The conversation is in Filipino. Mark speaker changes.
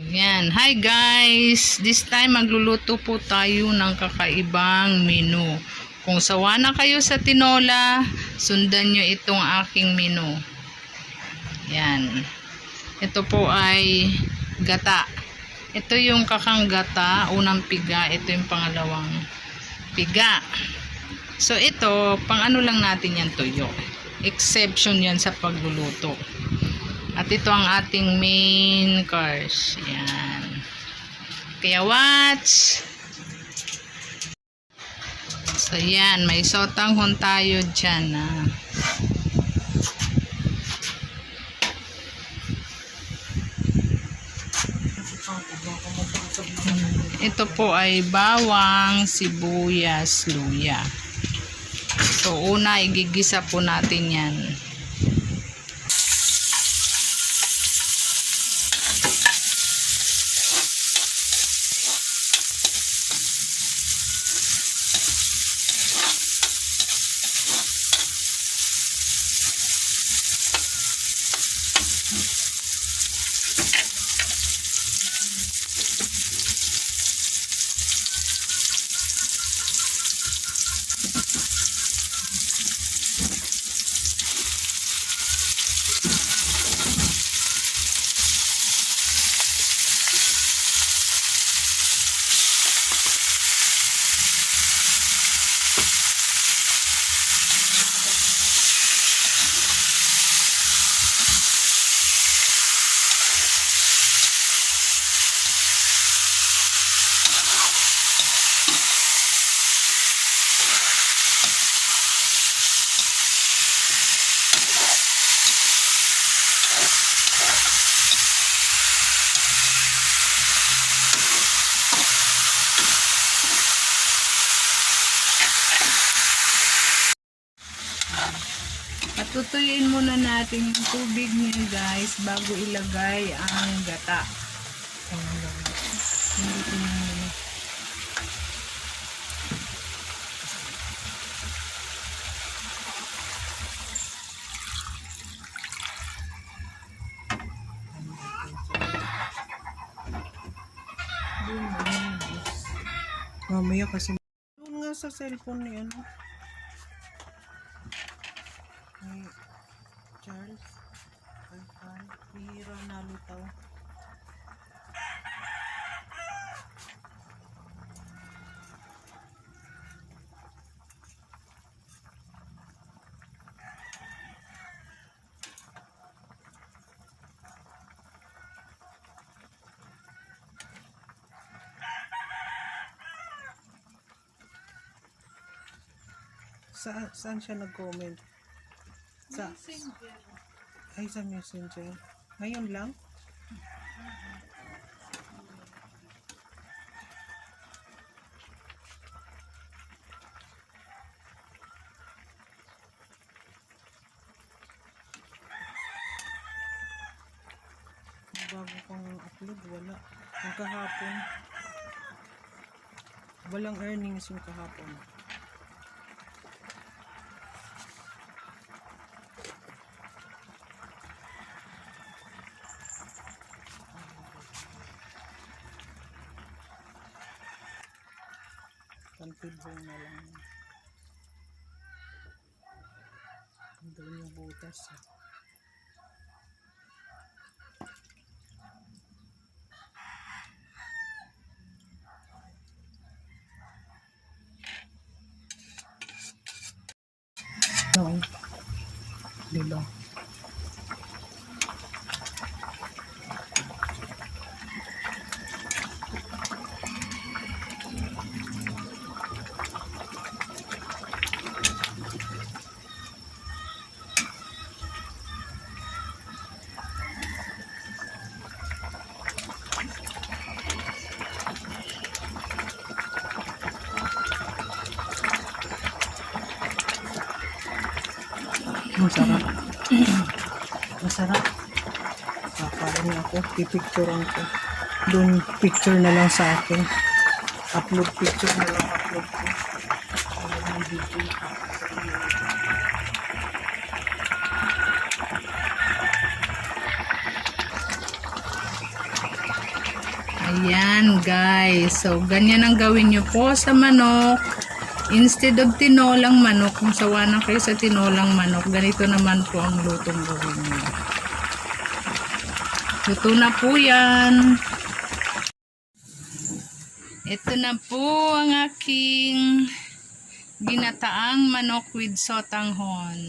Speaker 1: Yan. Hi guys! This time magluluto po tayo ng kakaibang menu. Kung sawa na kayo sa tinola, sundan nyo itong aking menu. Yan. Ito po ay gata. Ito yung kakang gata, unang piga. Ito yung pangalawang piga. So ito, pang ano lang natin yan, tuyo. Exception yan sa pagluluto. At ito ang ating main course. Yan. Kaya watch! So yan, may sotanghon tayo dyan. Ito po ay bawang, sibuyas, luya. So una, igigisa po natin yan. Tutuyuin muna natin yung tubig niya guys bago ilagay ang gata.
Speaker 2: Mamaya kasi doon nga sa cellphone ni ano ni Charles hihira na lutaw. Saan siya nag-comment? Sa Messenger. Ngayon lang? Bago kong upload, wala. Yung kahapon. Walang earnings yung kahapon. Pantibong na lang. Doon yung butas. No. Dilo. Masarap. Masarap. Kakain ako. Pipicturean ko. Doon picture na lang sa akin. Upload picture na lang upload ko.
Speaker 1: Ayan guys. So, ganyan ang gawin nyo po sa manok. Instead of tinolang manok, kung sawa na kayo sa tinolang manok, ganito naman po ang lutong gawin nyo. Luto na po yan. Ito na po ang aking ginataang manok with sotanghon.